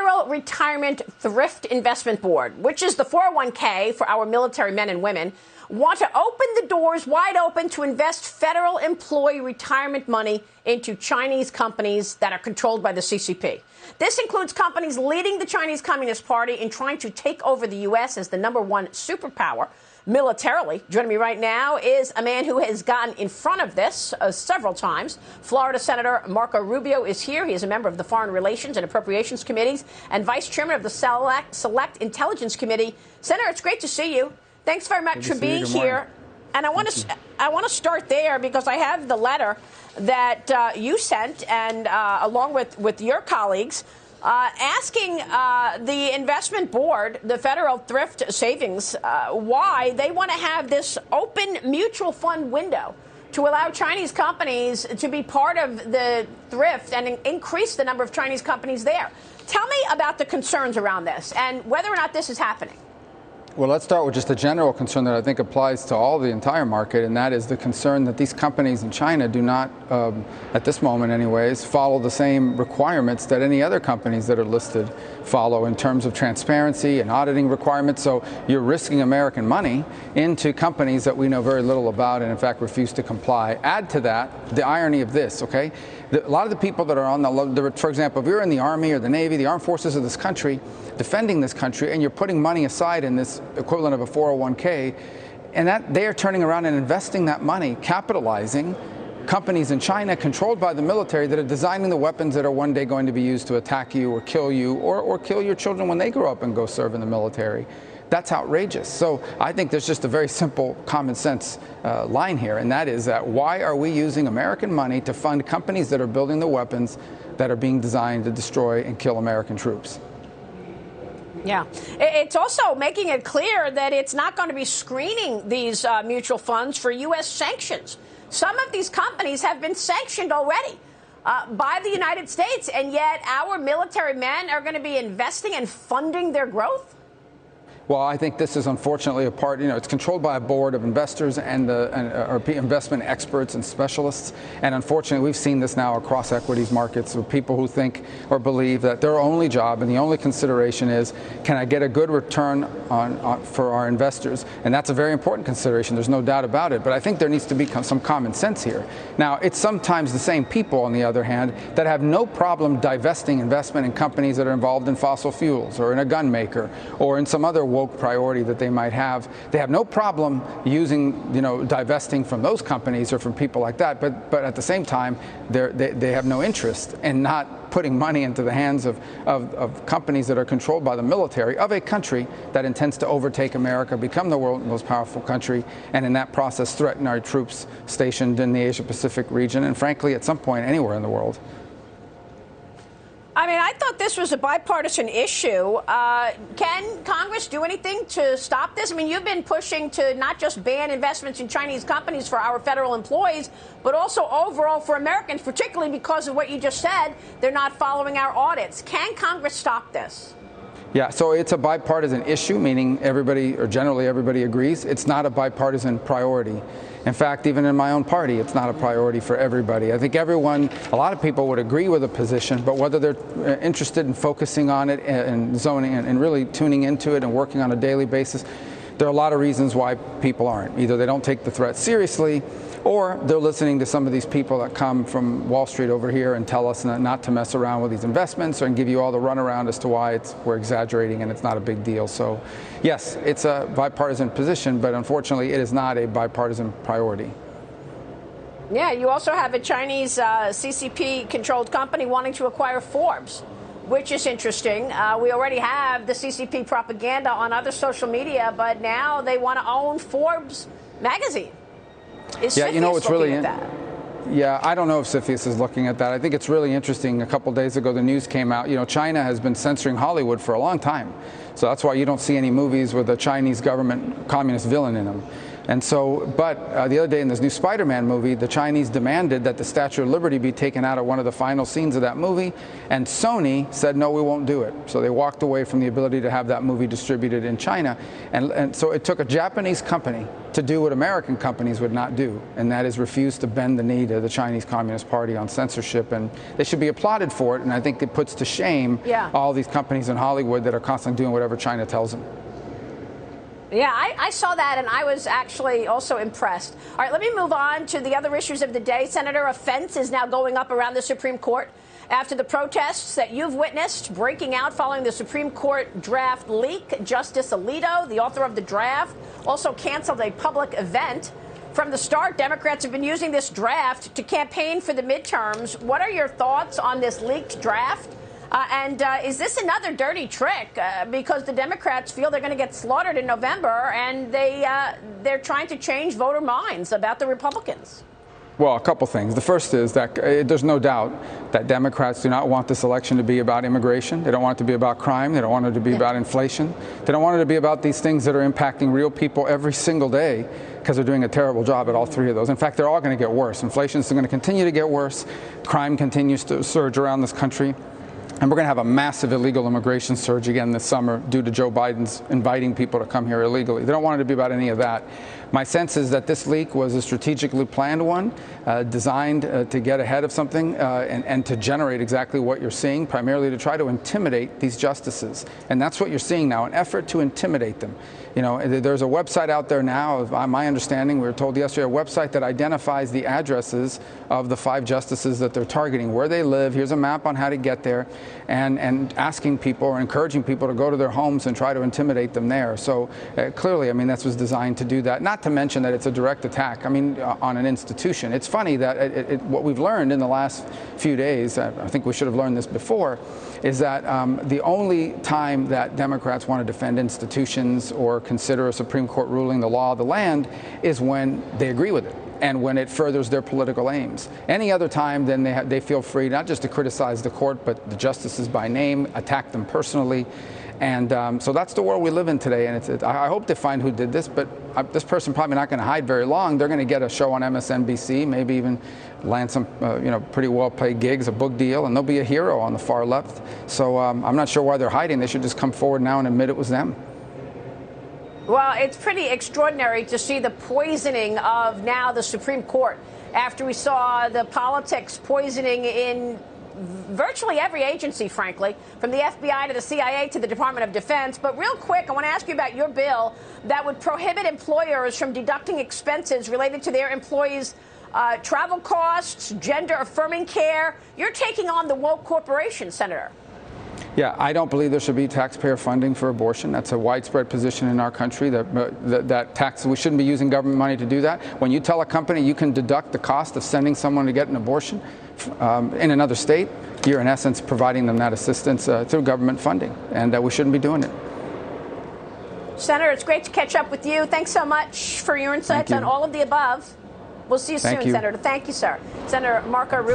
Federal Retirement Thrift Investment Board, which is the 401k for our military men and women, want to open the doors wide open to invest federal employee retirement money into Chinese companies that are controlled by the CCP. This includes companies leading the Chinese Communist Party in trying to take over the U.S. as the #1 superpower militarily. Joining me right now is a man who has gotten in front of this several times. Florida Senator Marco Rubio is here. He is a member of the Foreign Relations and Appropriations Committees and Vice Chairman of the Select Intelligence Committee. Senator, it's great to see you. Thanks very much for being here. And I want to start there because I have the letter that you sent, and along with your colleagues, asking the investment board, the Federal Thrift Savings, why they want to have this open mutual fund window to allow Chinese companies to be part of the thrift and increase the number of Chinese companies there. Tell me about the concerns around this and whether or not this is happening. Well, let's start with just a general concern that I think applies to all the entire market, and that is the concern that these companies in China do not, at this moment anyways, follow the same requirements that any other companies that are listed follow in terms of transparency and auditing requirements. So you're risking American money into companies that we know very little about and in fact refuse to comply. Add to that the irony of this, okay? A lot of the people that are on for example, if you're in the Army or the Navy, the armed forces of this country, defending this country, and you're putting money aside in this equivalent of a 401k, and that they are turning around and investing that money, capitalizing companies in China controlled by the military that are designing the weapons that are one day going to be used to attack you or kill kill your children when they grow up and go serve in the military. That's outrageous. So I think there's just a very simple common sense line here, and that is that why are we using American money to fund companies that are building the weapons that are being designed to destroy and kill American troops? Yeah. It's also making it clear that it's not going to be screening these mutual funds for U.S. sanctions. Some of these companies have been sanctioned already by the United States, and yet our military men are going to be investing and funding their growth? Well, I think this is unfortunately a part, it's controlled by a board of investors and investment experts and specialists. And unfortunately, we've seen this now across equities markets with people who think or believe that their only job and the only consideration is, can I get a good return for our investors? And that's a very important consideration. There's no doubt about it. But I think there needs to be some common sense here. Now, it's sometimes the same people, on the other hand, that have no problem divesting investment in companies that are involved in fossil fuels or in a gun maker or in some other woke priority that they might have. They have no problem using, divesting from those companies or from people like that. But at the same time, they have no interest in not putting money into the hands of companies that are controlled by the military of a country that intends to overtake America, become the world's most powerful country, and in that process threaten our troops stationed in the Asia-Pacific region and, frankly, at some point anywhere in the world. I mean, I thought this was a bipartisan issue. Can Congress do anything to stop this? I mean, you've been pushing to not just ban investments in Chinese companies for our federal employees, but also overall for Americans, particularly because of what you just said. They're not following our audits. Can Congress stop this? Yeah, so it's a bipartisan issue, meaning everybody, or generally everybody, agrees. It's not a bipartisan priority. In fact, even in my own party, it's not a priority for everybody. I think a lot of people would agree with a position, but whether they're interested in focusing on it and zoning and really tuning into it and working on a daily basis, there are a lot of reasons why people aren't. Either they don't take the threat seriously, or they're listening to some of these people that come from Wall Street over here and tell us not to mess around with these investments and give you all the runaround as to why we're exaggerating and it's not a big deal. So, yes, it's a bipartisan position, but unfortunately it is not a bipartisan priority. Yeah, you also have a Chinese CCP-controlled company wanting to acquire Forbes, which is interesting. We already have the CCP propaganda on other social media, but now they want to own Forbes magazine. Is CFIUS looking at that? Yeah, I don't know if CFIUS is looking at that. I think it's really interesting. A couple days ago, the news came out. China has been censoring Hollywood for a long time. So that's why you don't see any movies with a Chinese government communist villain in them. And so, but the other day in this new Spider-Man movie, the Chinese demanded that the Statue of Liberty be taken out of one of the final scenes of that movie, and Sony said, no, we won't do it. So they walked away from the ability to have that movie distributed in China. And so it took a Japanese company to do what American companies would not do, and that is refuse to bend the knee to the Chinese Communist Party on censorship. And they should be applauded for it, and I think it puts to shame all these companies in Hollywood that are constantly doing whatever China tells them. Yeah, I saw that, and I was actually also impressed. All right, let me move on to the other issues of the day. Senator, a fence is now going up around the Supreme Court after the protests that you've witnessed breaking out following the Supreme Court draft leak. Justice Alito, the author of the draft, also canceled a public event. From the start, Democrats have been using this draft to campaign for the midterms. What are your thoughts on this leaked draft? And is this another dirty trick? Because the Democrats feel they're going to get slaughtered in November, and they're trying to change voter minds about the Republicans. Well, a couple things. The first is that there's no doubt that Democrats do not want this election to be about immigration. They don't want it to be about crime. They don't want it to be about inflation. They don't want it to be about these things that are impacting real people every single day, because they're doing a terrible job at all three of those. In fact, they're all going to get worse. Inflation is going to continue to get worse. Crime continues to surge around this country. And we're going to have a massive illegal immigration surge again this summer due to Joe Biden's inviting people to come here illegally. They don't want it to be about any of that. My sense is that this leak was a strategically planned one, designed to get ahead of something and to generate exactly what you're seeing, primarily to try to intimidate these justices. And that's what you're seeing now, an effort to intimidate them. You know, there's a website out there now, of my understanding, we were told yesterday, a website that identifies the addresses of the 5 justices that they're targeting, where they live. Here's a map on how to get there, and asking people or encouraging people to go to their homes and try to intimidate them there. So clearly, I mean, this was designed to do that. Not to mention that it's a direct attack, I mean, on an institution. It's funny that what we've learned in the last few days, I think we should have learned this before, is that the only time that Democrats want to defend institutions or consider a Supreme Court ruling the law of the land is when they agree with it and when it furthers their political aims. Any other time, then they feel free not just to criticize the court, but the justices by name, attack them personally. And so that's the world we live in today. And I hope they find who did this, but this person probably not going to hide very long. They're going to get a show on MSNBC, maybe even land some pretty well-paid gigs, a book deal, and they'll be a hero on the far left. So I'm not sure why they're hiding. They should just come forward now and admit it was them. Well, it's pretty extraordinary to see the poisoning of now the Supreme Court after we saw the politics poisoning in virtually every agency, frankly, from the FBI to the CIA to the Department of Defense. But real quick, I want to ask you about your bill that would prohibit employers from deducting expenses related to their employees' travel costs, gender-affirming care. You're taking on the woke corporation, Senator. Yeah, I don't believe there should be taxpayer funding for abortion. That's a widespread position in our country that we shouldn't be using government money to do that. When you tell a company you can deduct the cost of sending someone to get an abortion in another state, you're in essence providing them that assistance through government funding, and we shouldn't be doing it. Senator, it's great to catch up with you. Thanks so much for your insights on all of the above. We'll see you soon, Senator. Thank you, sir. Senator Marco Rubio.